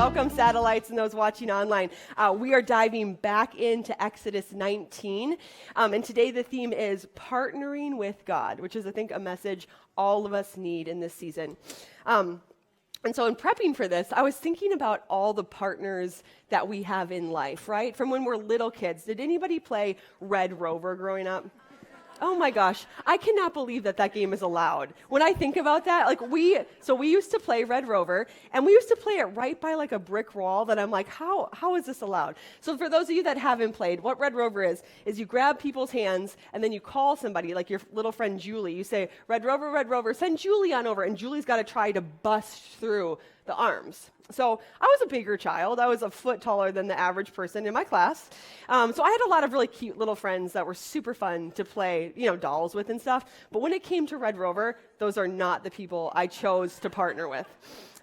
Welcome, satellites and those watching online. We are diving back into Exodus 19. And today the theme is partnering with God, which is, I think, a message all of us need in this season. And so in prepping for this, I was thinking about all the partners that we have in life, right? From when we're little kids. Did anybody play Red Rover growing up? Oh my gosh, I cannot believe that that game is allowed. When I think about that, we used to play Red Rover, and we used to play it right by like a brick wall that I'm like, how is this allowed? So for those of you that haven't played, what Red Rover is you grab people's hands, and then you call somebody, like your little friend Julie. You say, Red Rover, send Julie on over, and Julie's got to try to bust through the arms. So I was a bigger child. I was a foot taller than the average person in my class. So I had a lot of really cute little friends that were super fun to play, dolls with and stuff. But when it came to Red Rover, those are not the people I chose to partner with.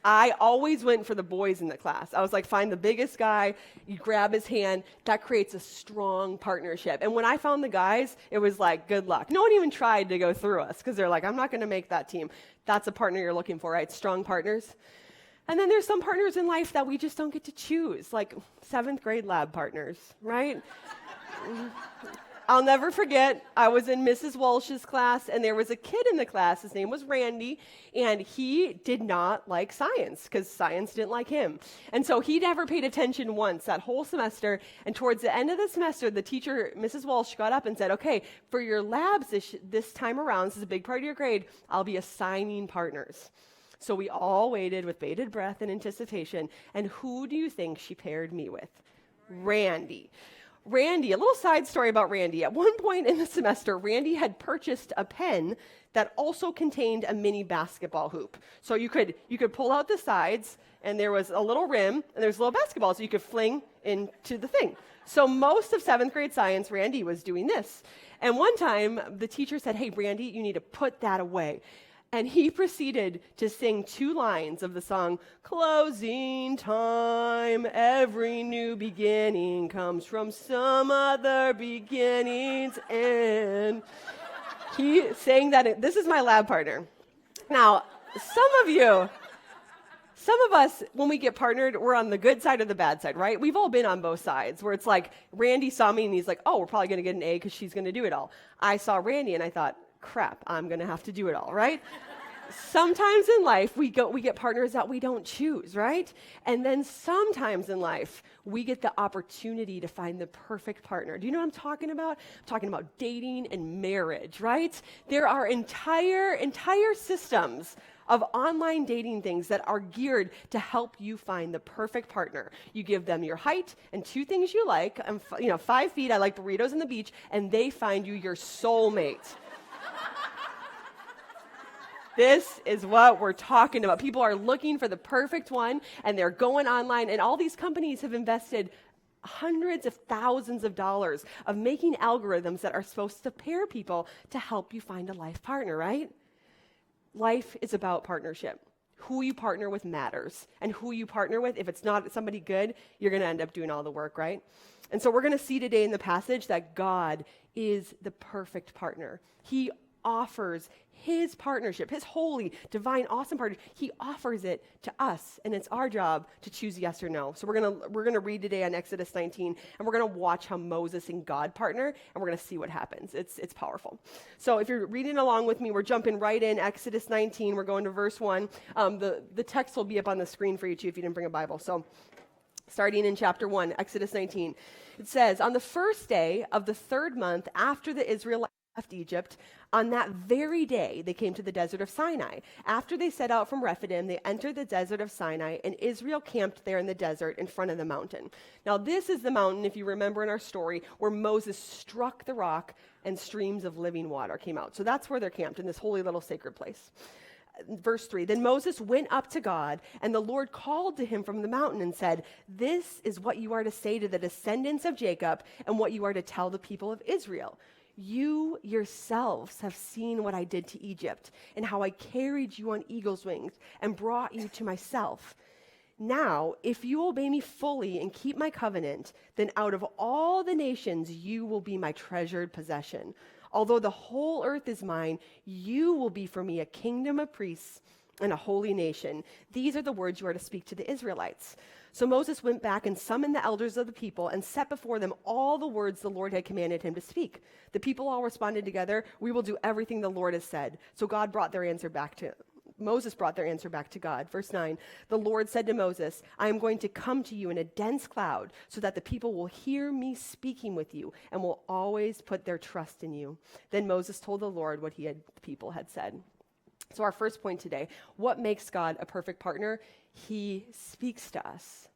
I always went for the boys in the class. I was like, find the biggest guy, you grab his hand, that creates a strong partnership. And when I found the guys, it was like, good luck. No one even tried to go through us because they're like, I'm not going to make that team. That's a partner you're looking for, right? Strong partners. And then there's some partners in life that we just don't get to choose, like 7th grade lab partners, right? I'll never forget, I was in Mrs. Walsh's class, and there was a kid in the class. His name was Randy, and he did not like science because science didn't like him. And so he never paid attention once that whole semester. And towards the end of the semester, the teacher, Mrs. Walsh, got up and said, okay, for your labs this time around, this is a big part of your grade, I'll be assigning partners. So we all waited with bated breath and anticipation. And who do you think she paired me with? Randy. Randy, a little side story about Randy. At one point in the semester, Randy had purchased a pen that also contained a mini basketball hoop. So you could pull out the sides, and there was a little rim, and there was a little basketball, so you could fling into the thing. So most of 7th grade science, Randy was doing this. And one time, the teacher said, hey, Randy, you need to put that away. And he proceeded to sing 2 lines of the song, closing time, every new beginning comes from some other beginning's end. He sang that. This is my lab partner. Now, some of us, when we get partnered, we're on the good side or the bad side, right? We've all been on both sides, where it's like, Randy saw me and he's like, oh, we're probably going to get an A because she's going to do it all. I saw Randy and I thought, crap, I'm going to have to do it all, right? Sometimes in life, we get partners that we don't choose, right? And then sometimes in life, we get the opportunity to find the perfect partner. Do you know what I'm talking about? I'm talking about dating and marriage, right? There are entire systems of online dating things that are geared to help you find the perfect partner. You give them your height and 2 things you like, 5 feet, I like burritos on the beach, and they find you your soulmate. This is what we're talking about. People are looking for the perfect one, and they're going online, and all these companies have invested hundreds of thousands of dollars of making algorithms that are supposed to pair people to help you find a life partner, right? Life is about partnership. Who you partner with matters, and who you partner with, if it's not somebody good, you're going to end up doing all the work, right? And so we're going to see today in the passage that God is the perfect partner. He offers his partnership, his holy, divine, awesome partnership. He offers it to us, and it's our job to choose yes or no. So we're gonna read today on Exodus 19, and we're gonna watch how Moses and God partner, and we're gonna see what happens. It's powerful. So if you're reading along with me, we're jumping right in Exodus 19. We're going to verse 1. The text will be up on the screen for you too if you didn't bring a Bible. So starting in chapter 1, Exodus 19, it says, on the first day of the 3rd month after the Israelites left Egypt, on that very day, they came to the desert of Sinai. After they set out from Rephidim, they entered the desert of Sinai, and Israel camped there in the desert in front of the mountain. Now, this is the mountain, if you remember in our story, where Moses struck the rock and streams of living water came out. So that's where they're camped, in this holy little sacred place. Verse 3, then Moses went up to God, and the Lord called to him from the mountain and said, this is what you are to say to the descendants of Jacob and what you are to tell the people of Israel. You yourselves have seen what I did to Egypt and how I carried you on eagle's wings and brought you to myself. Now, if you obey me fully and keep my covenant, then out of all the nations you will be my treasured possession. Although the whole earth is mine, you will be for me a kingdom of priests and a holy nation. These are the words you are to speak to the Israelites." So Moses went back and summoned the elders of the people and set before them all the words the Lord had commanded him to speak. The people all responded together, "We will do everything the Lord has said." So Moses brought their answer back to God. Verse 9, "The Lord said to Moses, I am going to come to you in a dense cloud so that the people will hear me speaking with you and will always put their trust in you." Then Moses told the Lord what the people had said. So our first point today, what makes God a perfect partner? He speaks to us.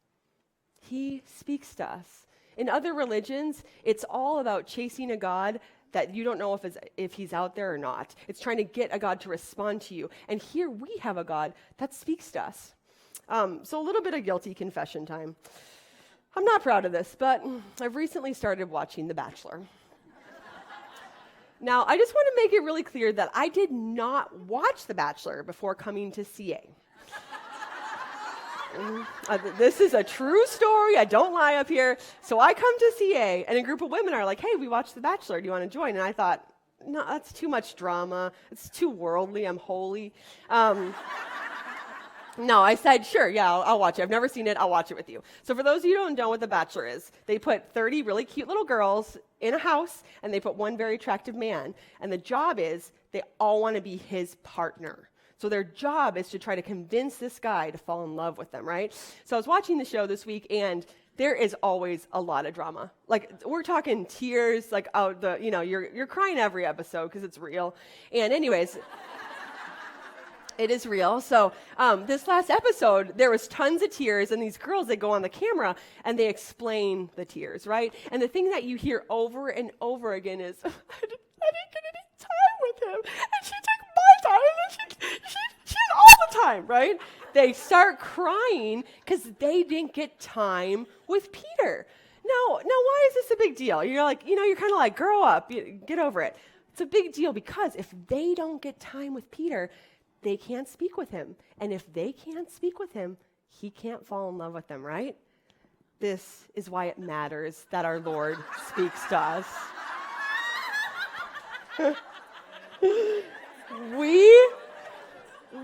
He speaks to us. In other religions, it's all about chasing a God that you don't know if he's out there or not. It's trying to get a God to respond to you. And here we have a God that speaks to us. So a little bit of guilty confession time. I'm not proud of this, but I've recently started watching The Bachelor. Now, I just want to make it really clear that I did not watch The Bachelor before coming to CA. This is a true story. I don't lie up here. So I come to CA, and a group of women are like, "Hey, we watched The Bachelor. Do you want to join?" And I thought, no, that's too much drama. It's too worldly. I'm holy. No, I said, sure, yeah, I'll watch it. I've never seen it. I'll watch it with you. So for those of you who don't know what The Bachelor is, they put 30 really cute little girls in a house, and they put one very attractive man. And the job is they all want to be his partner. So their job is to try to convince this guy to fall in love with them, right? So I was watching the show this week, and there is always a lot of drama. Like, we're talking tears, like, you're crying every episode because it's real. And anyways, it is real. So this last episode, there was tons of tears, and these girls, they go on the camera, and they explain the tears, right? And the thing that you hear over and over again is, I didn't get any time with him, and she took my time, and then she had all the time, right? They start crying because they didn't get time with Peter. Now, why is this a big deal? You're like, you're kind of like, grow up, get over it. It's a big deal because if they don't get time with Peter, they can't speak with him. And if they can't speak with him, he can't fall in love with them, right? This is why it matters that our Lord speaks to us.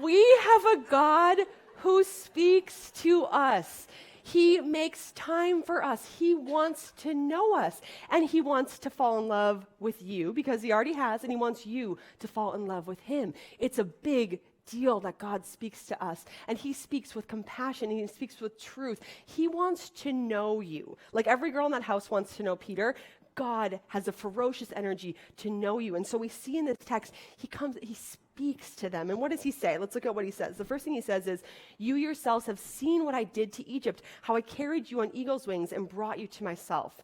We have a God who speaks to us. He makes time for us. He wants to know us. And he wants to fall in love with you because he already has, and he wants you to fall in love with him. It's a big deal that God speaks to us. And he speaks with compassion, and he speaks with truth. He wants to know you. Like every girl in that house wants to know Peter. God has a ferocious energy to know you. And so we see in this text, he speaks to them. And what does he say? Let's look at what he says. The first thing he says is, "You yourselves have seen what I did to Egypt, how I carried you on eagle's wings and brought you to myself."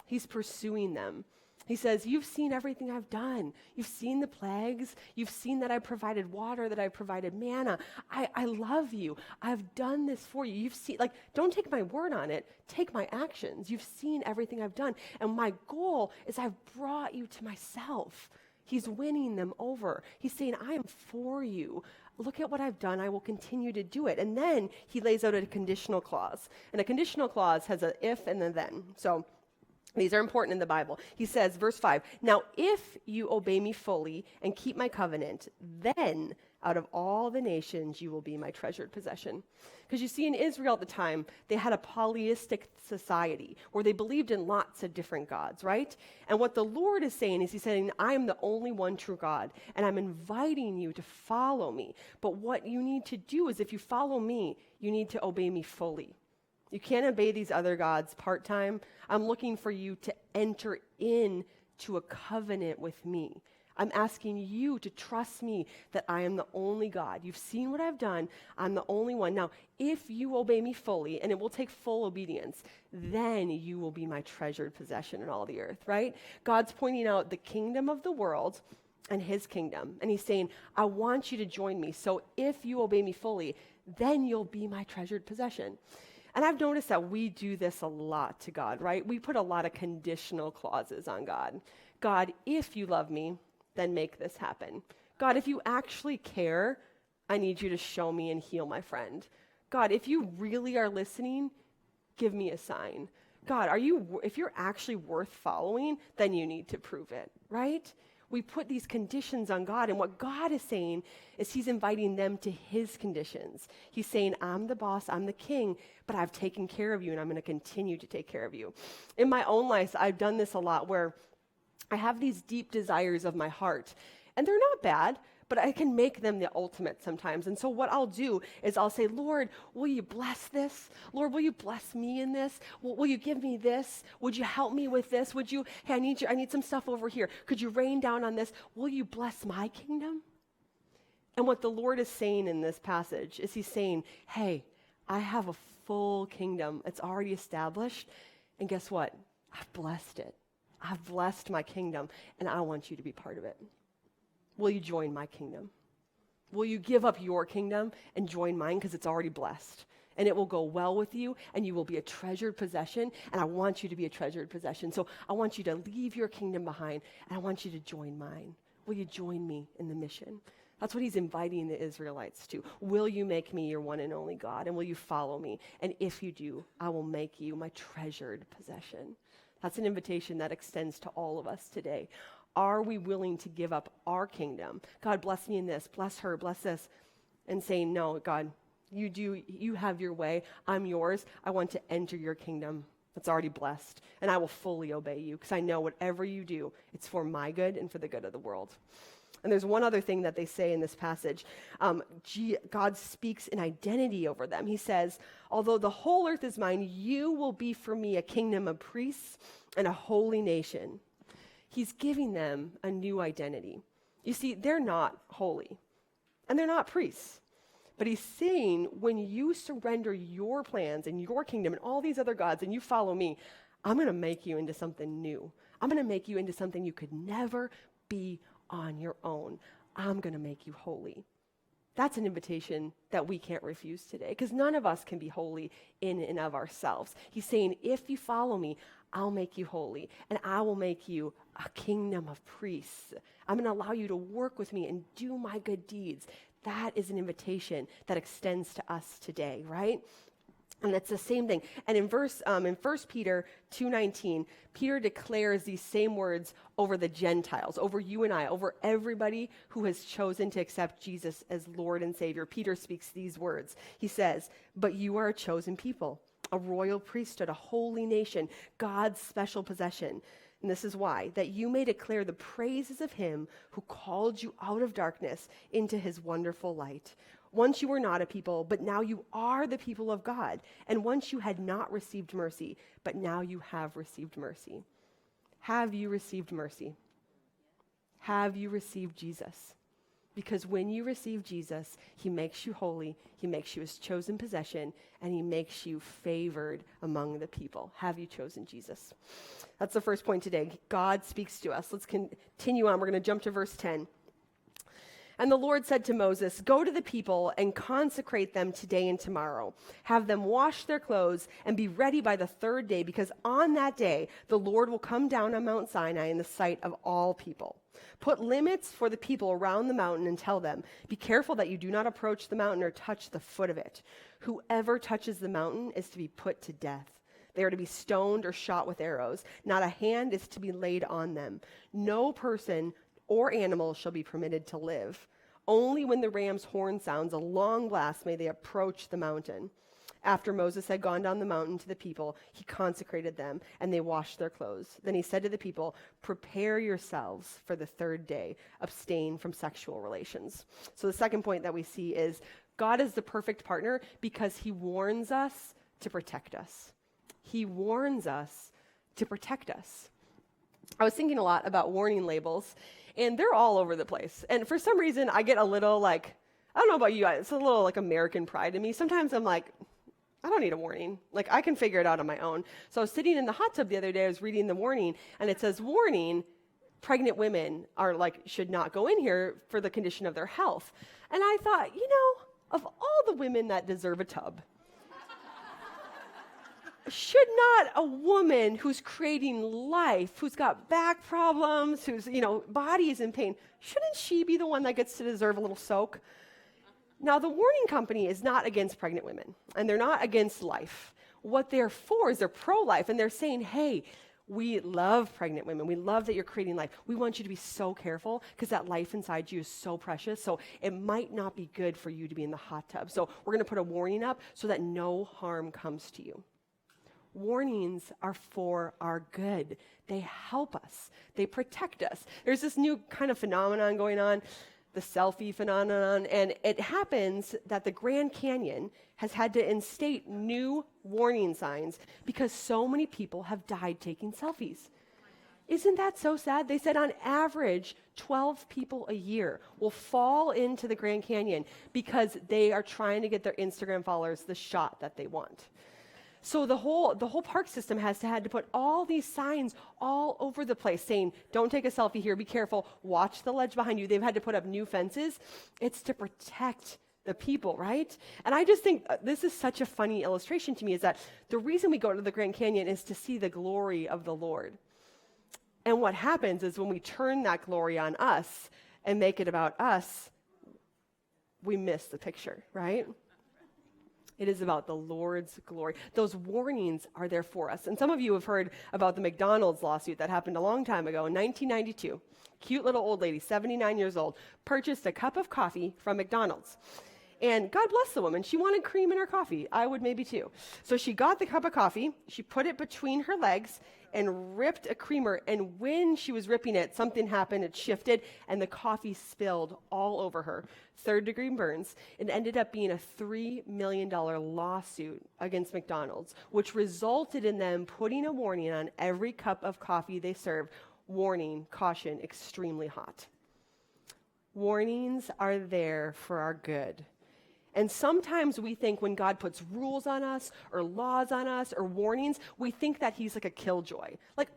He's pursuing them. He says, "You've seen everything I've done. You've seen the plagues. You've seen that I provided water, that I provided manna. I love you. I've done this for you. You've seen, don't take my word on it. Take my actions. You've seen everything I've done. And my goal is I've brought you to myself." He's winning them over. He's saying, I am for you. Look at what I've done. I will continue to do it. And then he lays out a conditional clause. And a conditional clause has an if and a then. So these are important in the Bible. He says, verse 5, "Now if you obey me fully and keep my covenant, then out of all the nations you will be my treasured possession." Because you see, in Israel at the time, they had a polytheistic society where they believed in lots of different gods, right? And what the Lord is saying is he's saying, I am the only one true God, and I'm inviting you to follow me. But what you need to do is if you follow me, you need to obey me fully. You can't obey these other gods part-time. I'm looking for you to enter into a covenant with me. I'm asking you to trust me that I am the only God. You've seen what I've done. I'm the only one. Now, if you obey me fully, and it will take full obedience, then you will be my treasured possession in all the earth, right? God's pointing out the kingdom of the world and his kingdom. And he's saying, I want you to join me. So if you obey me fully, then you'll be my treasured possession. And I've noticed that we do this a lot to God, right? We put a lot of conditional clauses on God. God, if you love me, then make this happen. God, if you actually care, I need you to show me and heal my friend. God, if you really are listening, give me a sign. God, if you're actually worth following, then you need to prove it, right? We put these conditions on God, and what God is saying is he's inviting them to his conditions. He's saying, I'm the boss, I'm the king, but I've taken care of you, and I'm going to continue to take care of you. In my own life, I've done this a lot where I have these deep desires of my heart, and they're not bad, but I can make them the ultimate sometimes. And so what I'll do is I'll say, Lord, will you bless this? Lord, will you bless me in this? Will you give me this? Would you help me with this? Hey, I need some stuff over here. Could you rain down on this? Will you bless my kingdom? And what the Lord is saying in this passage is he's saying, hey, I have a full kingdom. It's already established. And guess what? I've blessed it. I've blessed my kingdom, and I want you to be part of it. Will you join my kingdom? Will you give up your kingdom and join mine because it's already blessed? And it will go well with you, and you will be a treasured possession, and I want you to be a treasured possession. So I want you to leave your kingdom behind, and I want you to join mine. Will you join me in the mission? That's what he's inviting the Israelites to. Will you make me your one and only God, and will you follow me? And if you do, I will make you my treasured possession. That's an invitation that extends to all of us today. Are we willing to give up our kingdom? God, bless me in this, bless her, bless this, and saying, no, God, you have your way, I'm yours, I want to enter your kingdom that's already blessed, and I will fully obey you, because I know whatever you do, it's for my good and for the good of the world. And there's one other thing that they say in this passage. God speaks an identity over them. He says, although the whole earth is mine, you will be for me a kingdom of priests and a holy nation. He's giving them a new identity. You see, they're not holy, and they're not priests. But he's saying, when you surrender your plans and your kingdom and all these other gods, and you follow me, I'm going to make you into something new. I'm going to make you into something you could never be on your own. I'm going to make you holy. That's an invitation that we can't refuse today, because none of us can be holy in and of ourselves. He's saying, if you follow me, I'll make you holy, and I will make you a kingdom of priests. I'm going to allow you to work with me and do my good deeds. That is an invitation that extends to us today, right? And it's the same thing. And in 1 Peter 2:19, Peter declares these same words over the Gentiles, over you and I, over everybody who has chosen to accept Jesus as Lord and Savior. Peter speaks these words. He says, but you are a chosen people, a royal priesthood, a holy nation, God's special possession. And this is why, that you may declare the praises of him who called you out of darkness into his wonderful light. Once you were not a people, but now you are the people of God. And once you had not received mercy, but now you have received mercy. Have you received mercy? Have you received Jesus? Because when you receive Jesus, he makes you holy, he makes you his chosen possession, and he makes you favored among the people. Have you chosen Jesus? That's the first point today. God speaks to us. Let's continue on. We're going to jump to verse 10. And the Lord said to Moses, go to the people and consecrate them today and tomorrow. Have them wash their clothes and be ready by the third day, because on that day the Lord will come down on Mount Sinai in the sight of all people. Put limits for the people around the mountain and tell them, be careful that you do not approach the mountain or touch the foot of it. Whoever touches the mountain is to be put to death. They are to be stoned or shot with arrows. Not a hand is to be laid on them. No person or animal shall be permitted to live. Only when the ram's horn sounds a long blast may they approach the mountain. After Moses had gone down the mountain to the people, he consecrated them, and they washed their clothes. Then he said to the people, prepare yourselves for the third day. Abstain from sexual relations. So the second point that we see is God is the perfect partner because he warns us to protect us. He warns us to protect us. I was thinking a lot about warning labels, and they're all over the place. And for some reason, I get a little I don't know about you, it's a little American pride in me. Sometimes I'm like, I don't need a warning. I can figure it out on my own. So I was sitting in the hot tub the other day, I was reading the warning, and it says, warning, pregnant women are should not go in here for the condition of their health. And I thought, of all the women that deserve a tub, should not a woman who's creating life, who's got back problems, whose body is in pain, shouldn't she be the one that gets to deserve a little soak? Now, the warning company is not against pregnant women, and they're not against life. What they're for is they're pro-life, and they're saying, hey, We love pregnant women. We love that you're creating life. We want you to be so careful because that life inside you is so precious. So it might not be good for you to be in the hot tub. So we're going to put a warning up so that no harm comes to you. Warnings are for our good. They help us. They protect us. There's this new kind of phenomenon going on, the selfie phenomenon, and it happens that the Grand Canyon has had to instate new warning signs because so many people have died taking selfies. Isn't that so sad? They said on average, 12 people a year will fall into the Grand Canyon because they are trying to get their Instagram followers the shot that they want. So the whole park system had to put all these signs all over the place saying, don't take a selfie here, be careful, watch the ledge behind you. They've had to put up new fences. It's to protect the people, right? And I just think this is such a funny illustration to me, is that the reason we go to the Grand Canyon is to see the glory of the Lord. And what happens is when we turn that glory on us and make it about us, we miss the picture, right? It is about the Lord's glory. Those warnings are there for us. And some of you have heard about the McDonald's lawsuit that happened a long time ago in 1992. Cute little old lady, 79 years old, purchased a cup of coffee from McDonald's. And God bless the woman. She wanted cream in her coffee. I would maybe too. So she got the cup of coffee, she put it between her legs and ripped a creamer. And when she was ripping it, something happened. It shifted and the coffee spilled all over her. 3rd-degree burns. It ended up being a $3 million lawsuit against McDonald's, which resulted in them putting a warning on every cup of coffee they serve. Warning, caution, extremely hot. Warnings are there for our good. And sometimes we think when God puts rules on us or laws on us or warnings, we think that he's like a killjoy. Like,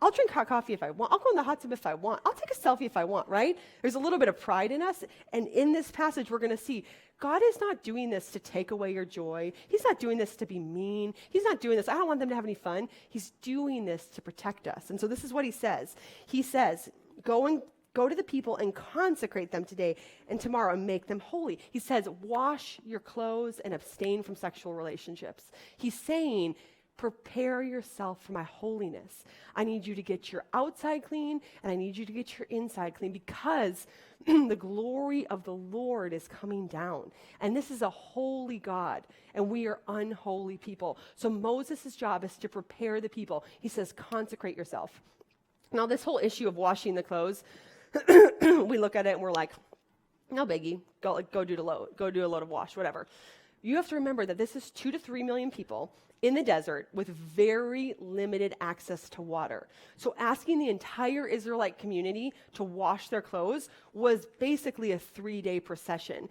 I'll drink hot coffee if I want. I'll go in the hot tub if I want. I'll take a selfie if I want, right? There's a little bit of pride in us. And in this passage, we're going to see God is not doing this to take away your joy. He's not doing this to be mean. He's not doing this, I don't want them to have any fun. He's doing this to protect us. And so this is what he says. He says, Go to the people and consecrate them today and tomorrow and make them holy. He says, wash your clothes and abstain from sexual relationships. He's saying, prepare yourself for my holiness. I need you to get your outside clean and I need you to get your inside clean because the glory of the Lord is coming down. And this is a holy God and we are unholy people. So Moses' job is to prepare the people. He says, consecrate yourself. Now this whole issue of washing the clothes, we look at it and we're like, no biggie, go do a load of wash, whatever. You have to remember that this is 2 to 3 million people in the desert with very limited access to water. So asking the entire Israelite community to wash their clothes was basically a 3-day procession.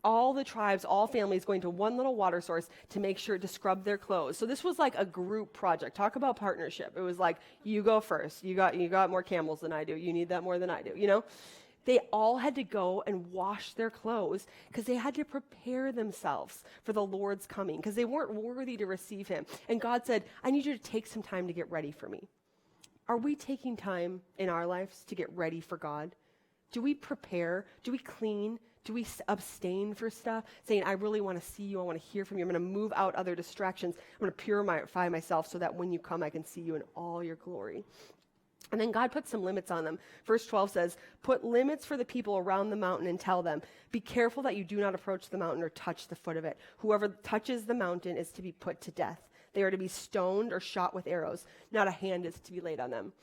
All the tribes, all families going to one little water source to make sure to scrub their clothes. So this was like a group project. Talk about partnership. It was like, you go first. You got more camels than I do. You need that more than I do, you know? They all had to go and wash their clothes because they had to prepare themselves for the Lord's coming because they weren't worthy to receive him. And God said, I need you to take some time to get ready for me. Are we taking time in our lives to get ready for God? Do we prepare? Do we clean? Do we abstain for stuff? Saying, I really want to see you. I want to hear from you. I'm going to move out other distractions. I'm going to purify myself so that when you come, I can see you in all your glory. And then God put some limits on them. Verse 12 says, put limits for the people around the mountain and tell them, be careful that you do not approach the mountain or touch the foot of it. Whoever touches the mountain is to be put to death. They are to be stoned or shot with arrows. Not a hand is to be laid on them.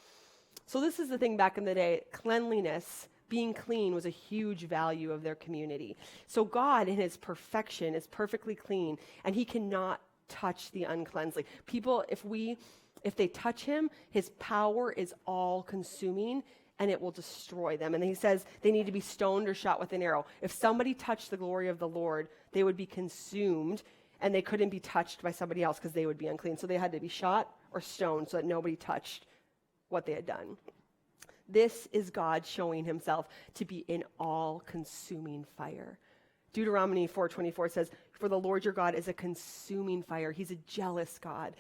So this is the thing back in the day. Cleanliness, being clean, was a huge value of their community. So God, in his perfection, is perfectly clean, and he cannot touch the uncleansly. People, if they touch him, his power is all-consuming, and it will destroy them. And he says they need to be stoned or shot with an arrow. If somebody touched the glory of the Lord, they would be consumed, and they couldn't be touched by somebody else because they would be unclean. So they had to be shot or stoned so that nobody touched what they had done. This is God showing himself to be an all-consuming fire. Deuteronomy 4:24 says, for the Lord your God is a consuming fire. He's a jealous God.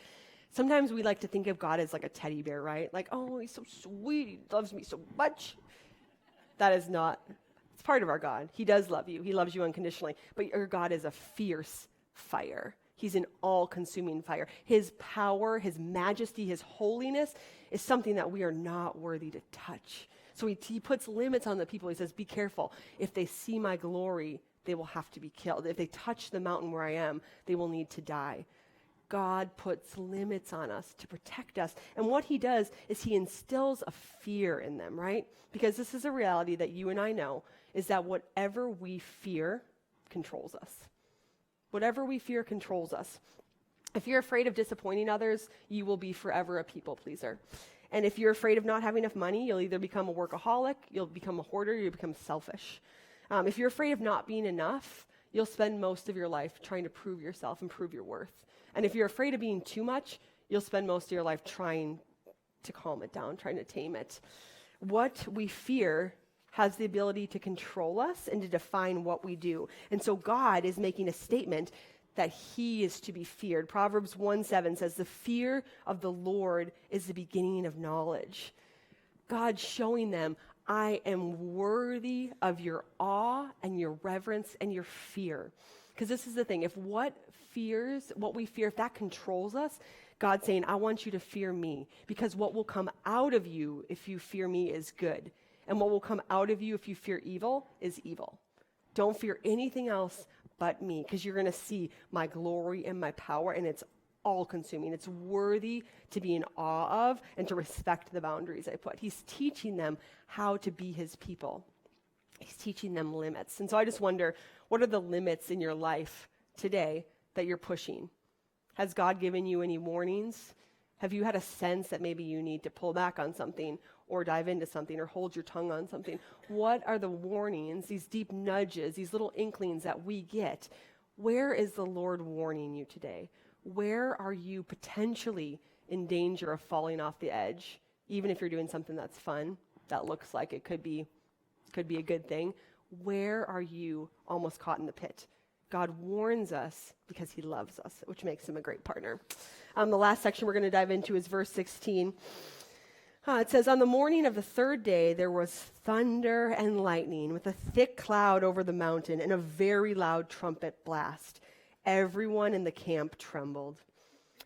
Sometimes we like to think of God as like a teddy bear, right? Like, oh, he's so sweet. He loves me so much. That is not. It's part of our God. He does love you. He loves you unconditionally. But your God is a fierce fire. He's an all-consuming fire. His power, his majesty, his holiness is something that we are not worthy to touch. So he puts limits on the people. He says, be careful. If they see my glory, they will have to be killed. If they touch the mountain where I am, they will need to die. God puts limits on us to protect us. And what he does is he instills a fear in them, right? Because this is a reality that you and I know, is that whatever we fear controls us. Whatever we fear controls us. If you're afraid of disappointing others, you will be forever a people pleaser. And if you're afraid of not having enough money, you'll either become a workaholic, you'll become a hoarder, you'll become selfish. If you're afraid of not being enough, you'll spend most of your life trying to prove yourself and prove your worth. And if you're afraid of being too much, you'll spend most of your life trying to calm it down, trying to tame it. What we fear has the ability to control us and to define what we do. And so God is making a statement that he is to be feared. Proverbs 1:7 says, the fear of the Lord is the beginning of knowledge. God showing them, I am worthy of your awe and your reverence and your fear. Because this is the thing, if what we fear, if that controls us, God's saying, I want you to fear me, because what will come out of you if you fear me is good. And what will come out of you if you fear evil is evil. Don't fear anything else but me, because you're going to see my glory and my power, and it's all-consuming. It's worthy to be in awe of and to respect the boundaries I put. He's teaching them how to be his people. He's teaching them limits. And so I just wonder, what are the limits in your life today that you're pushing? Has God given you any warnings? Have you had a sense that maybe you need to pull back on something or dive into something or hold your tongue on something? What are the warnings, these deep nudges, these little inklings that we get? Where is the Lord warning you today? Where are you potentially in danger of falling off the edge, even if you're doing something that's fun, that looks like it could be a good thing? Where are you almost caught in the pit? God warns us because he loves us, which makes him a great partner. The last section we're going to dive into is verse 16. It says, on the morning of the third day, there was thunder and lightning with a thick cloud over the mountain and a very loud trumpet blast. Everyone in the camp trembled.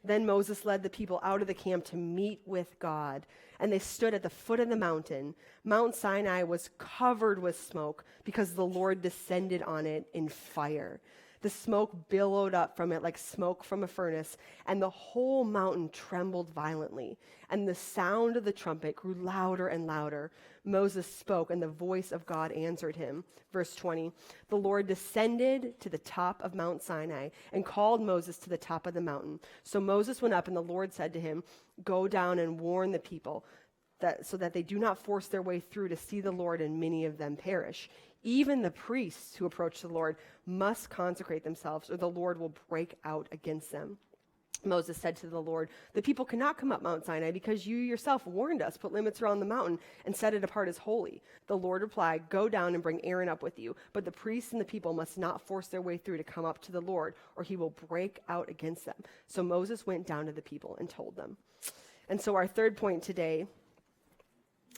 Then Moses led the people out of the camp to meet with God, and they stood at the foot of the mountain. Mount Sinai was covered with smoke because the Lord descended on it in fire. The smoke billowed up from it like smoke from a furnace, and the whole mountain trembled violently. And the sound of the trumpet grew louder and louder. Moses spoke, and the voice of God answered him. Verse 20, the Lord descended to the top of Mount Sinai and called Moses to the top of the mountain. So Moses went up, and the Lord said to him, go down and warn the people, so that they do not force their way through to see the Lord, and many of them perish. Even the priests who approach the Lord must consecrate themselves, or the Lord will break out against them. Moses said to the Lord, the people cannot come up Mount Sinai because you yourself warned us, put limits around the mountain and set it apart as holy. The Lord replied, go down and bring Aaron up with you, but the priests and the people must not force their way through to come up to the Lord, or he will break out against them. So Moses went down to the people and told them. And so our third point today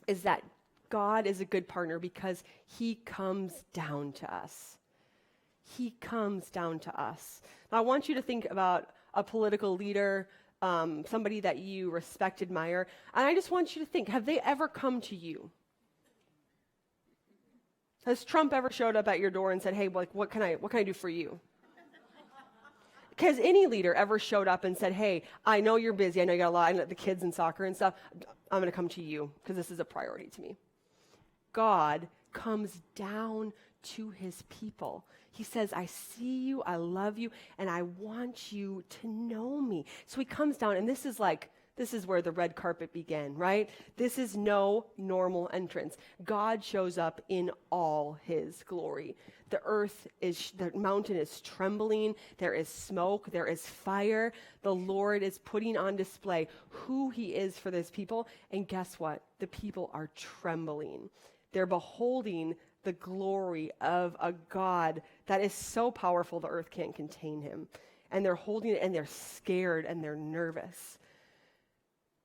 is that God is a good partner because he comes down to us. He comes down to us. Now, I want you to think about a political leader, somebody that you respect, admire, and I just want you to think, have they ever come to you? Has Trump ever showed up at your door and said, hey, like, what can I do for you? Has any leader ever showed up and said, hey, I know you're busy, I know you got a lot, I know the kids and soccer and stuff, I'm going to come to you because this is a priority to me. God comes down to his people. He says, I see you, I love you, and I want you to know me. So he comes down, and this is where the red carpet began, right? This is no normal entrance. God shows up in all his glory. The mountain is trembling. There is smoke. There is fire. The Lord is putting on display who he is for this people. And guess what? The people are trembling. They're beholding the glory of a God that is so powerful the earth can't contain him. And they're holding it, and they're scared, and they're nervous.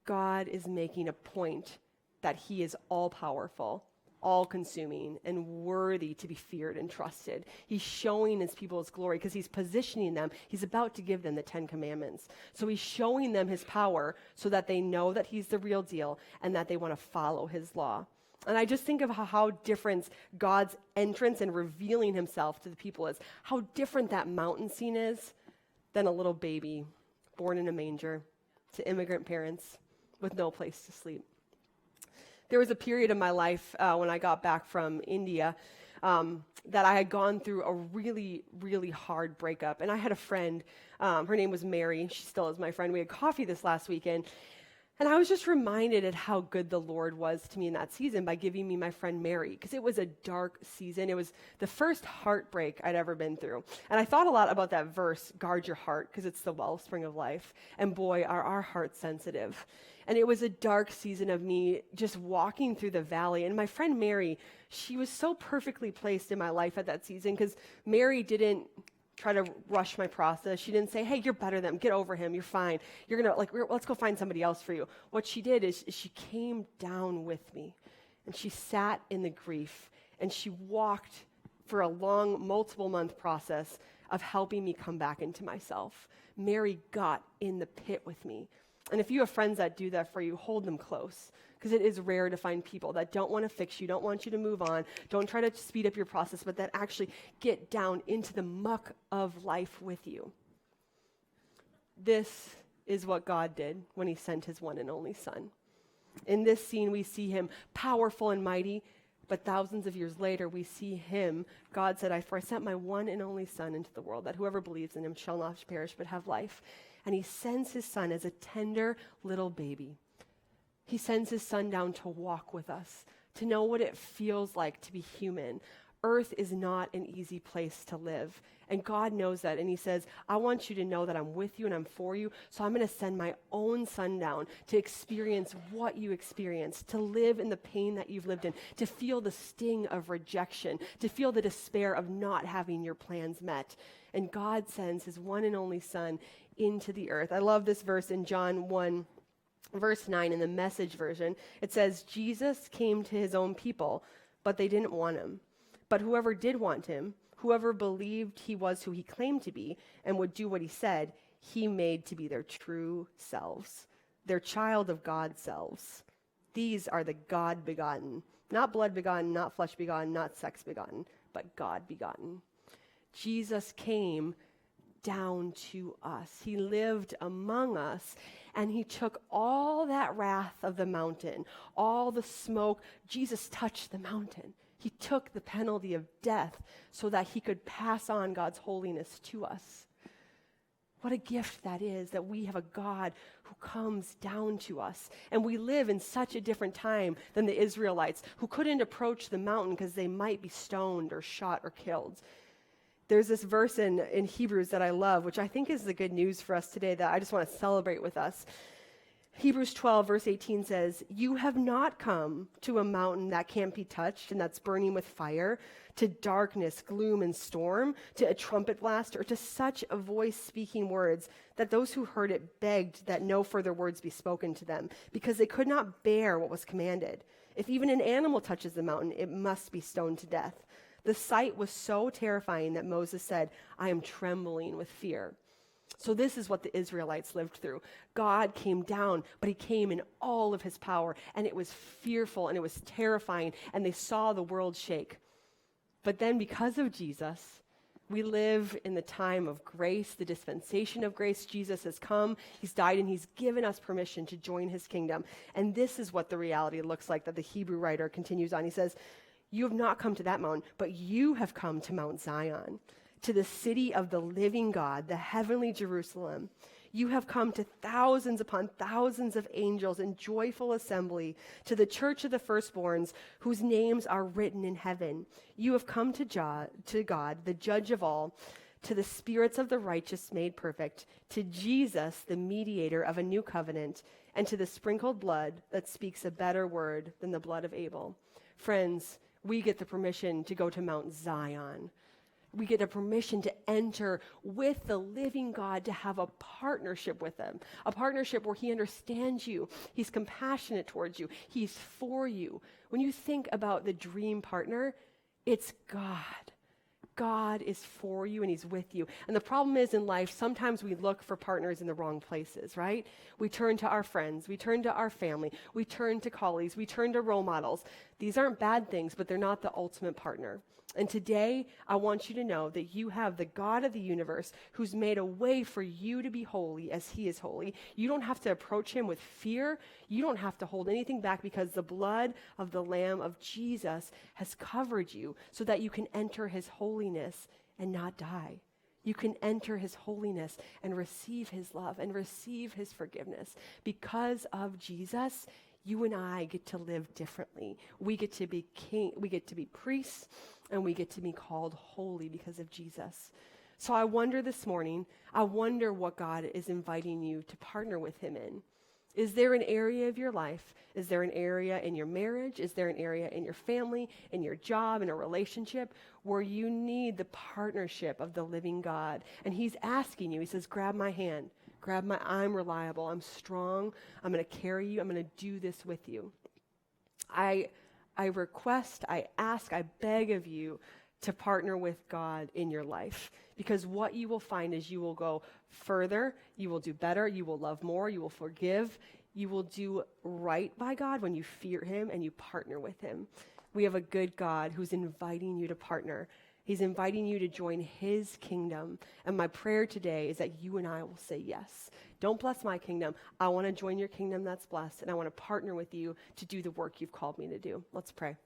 God is making a point that he is all-powerful, all-consuming and worthy to be feared and trusted. He's showing his people his glory because he's positioning them. He's about to give them the 10 Commandments. So he's showing them his power so that they know that he's the real deal and that they want to follow his law. And I just think of how different God's entrance and revealing himself to the people is, how different that mountain scene is than a little baby born in a manger to immigrant parents with no place to sleep. There was a period in my life when I got back from India that I had gone through a really, really hard breakup. And I had a friend, her name was Mary. She still is my friend. We had coffee this last weekend. And I was just reminded at how good the Lord was to me in that season by giving me my friend Mary, because it was a dark season. It was the first heartbreak I'd ever been through. And I thought a lot about that verse, guard your heart, because it's the wellspring of life. And boy, are our hearts sensitive. And it was a dark season of me just walking through the valley. And my friend Mary, she was so perfectly placed in my life at that season, because Mary didn't try to rush my process. She didn't say, hey, you're better than him. Get over him. You're fine. You're going to, let's go find somebody else for you. What she did is she came down with me, and she sat in the grief, and she walked for a long, multiple-month process of helping me come back into myself. Mary got in the pit with me. And if you have friends that do that for you, hold them close, because it is rare to find people that don't want to fix you, don't want you to move on, don't try to speed up your process, but that actually get down into the muck of life with you. This is what God did when he sent his one and only Son. In this scene, we see him powerful and mighty, but thousands of years later, we see him, God said, for I sent my one and only Son into the world, that whoever believes in him shall not perish but have life. And he sends his Son as a tender little baby. He sends his Son down to walk with us, to know what it feels like to be human. Earth is not an easy place to live. And God knows that. And he says, I want you to know that I'm with you and I'm for you. So I'm going to send my own Son down to experience what you experienced, to live in the pain that you've lived in, to feel the sting of rejection, to feel the despair of not having your plans met. And God sends his one and only Son into the earth. I love this verse in John 1. Verse 9 in the Message version, it says, Jesus came to his own people, but they didn't want him. But whoever did want him, whoever believed he was who he claimed to be and would do what he said, he made to be their true selves, their child of God selves. These are the God begotten, not blood begotten, not flesh begotten, not sex begotten, but God begotten. Jesus came down to us. He lived among us, and he took all that wrath of the mountain, all the smoke. Jesus touched the mountain. He took the penalty of death so that he could pass on God's holiness to us. What a gift that is, that we have a God who comes down to us. And we live in such a different time than the Israelites, who couldn't approach the mountain because they might be stoned or shot or killed. There's this verse in Hebrews that I love, which I think is the good news for us today that I just want to celebrate with us. Hebrews 12, verse 18 says, you have not come to a mountain that can't be touched and that's burning with fire, to darkness, gloom, and storm, to a trumpet blast, or to such a voice speaking words that those who heard it begged that no further words be spoken to them, because they could not bear what was commanded. If even an animal touches the mountain, it must be stoned to death. The sight was so terrifying that Moses said, I am trembling with fear. So this is what the Israelites lived through. God came down, but he came in all of his power, and it was fearful and it was terrifying, and they saw the world shake. But then because of Jesus, we live in the time of grace, the dispensation of grace. Jesus has come, he's died, and he's given us permission to join his kingdom. And this is what the reality looks like that the Hebrew writer continues on. He says, you have not come to that mountain, but you have come to Mount Zion, to the city of the living God, the heavenly Jerusalem. You have come to thousands upon thousands of angels in joyful assembly, to the church of the firstborns, whose names are written in heaven. You have come to God, the judge of all, to the spirits of the righteous made perfect, to Jesus, the mediator of a new covenant, and to the sprinkled blood that speaks a better word than the blood of Abel. Friends, we get the permission to go to Mount Zion, We get a permission to enter with the living God, to have a partnership with him, a partnership where he understands you. He's compassionate towards you. He's for you. When you think about the dream partner, it's God. God is for you and he's with you. And the problem is in life, sometimes we look for partners in the wrong places, right? We turn to our friends, we turn to our family, we turn to colleagues, we turn to role models. These aren't bad things, but they're not the ultimate partner. And today, I want you to know that you have the God of the universe who's made a way for you to be holy as he is holy. You don't have to approach him with fear. You don't have to hold anything back because the blood of the Lamb of Jesus has covered you so that you can enter his holiness and not die. You can enter his holiness and receive his love and receive his forgiveness. Because of Jesus, you and I get to live differently. We get to be king, we get to be priests, and we get to be called holy because of Jesus. So I wonder this morning, I wonder what God is inviting you to partner with him in. Is there an area of your life? Is there an area in your marriage? Is there an area in your family, in your job, in a relationship where you need the partnership of the living God? And he's asking you, he says, grab my hand. I'm reliable. I'm strong. I'm going to carry you. I'm going to do this with you. I request, I ask, I beg of you to partner with God in your life, because what you will find is you will go further, you will do better, you will love more, you will forgive, you will do right by God when you fear him and you partner with him. We have a good God who's inviting you to partner. He's inviting you to join his kingdom. And my prayer today is that you and I will say yes. Don't bless my kingdom. I want to join your kingdom that's blessed, and I want to partner with you to do the work you've called me to do. Let's pray.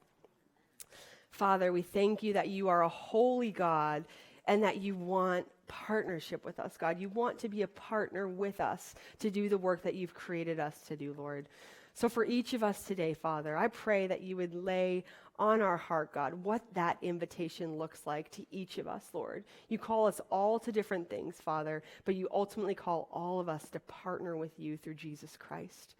Father, we thank you that you are a holy God and that you want partnership with us, God. You want to be a partner with us to do the work that you've created us to do, Lord. So for each of us today, Father, I pray that you would lay on our heart, God, what that invitation looks like to each of us, Lord. You call us all to different things, Father, but you ultimately call all of us to partner with you through Jesus Christ.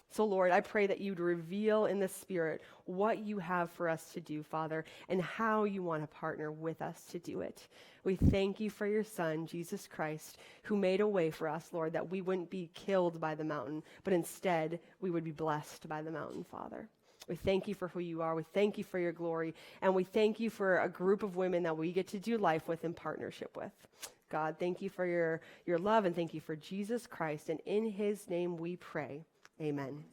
So, Lord, I pray that you'd reveal in the Spirit what you have for us to do, Father, and how you want to partner with us to do it. We thank you for your Son, Jesus Christ, who made a way for us, Lord, that we wouldn't be killed by the mountain, but instead we would be blessed by the mountain, Father. We thank you for who you are. We thank you for your glory. And we thank you for a group of women that we get to do life with in partnership with. God, thank you for your love, and thank you for Jesus Christ. And in his name we pray. Amen.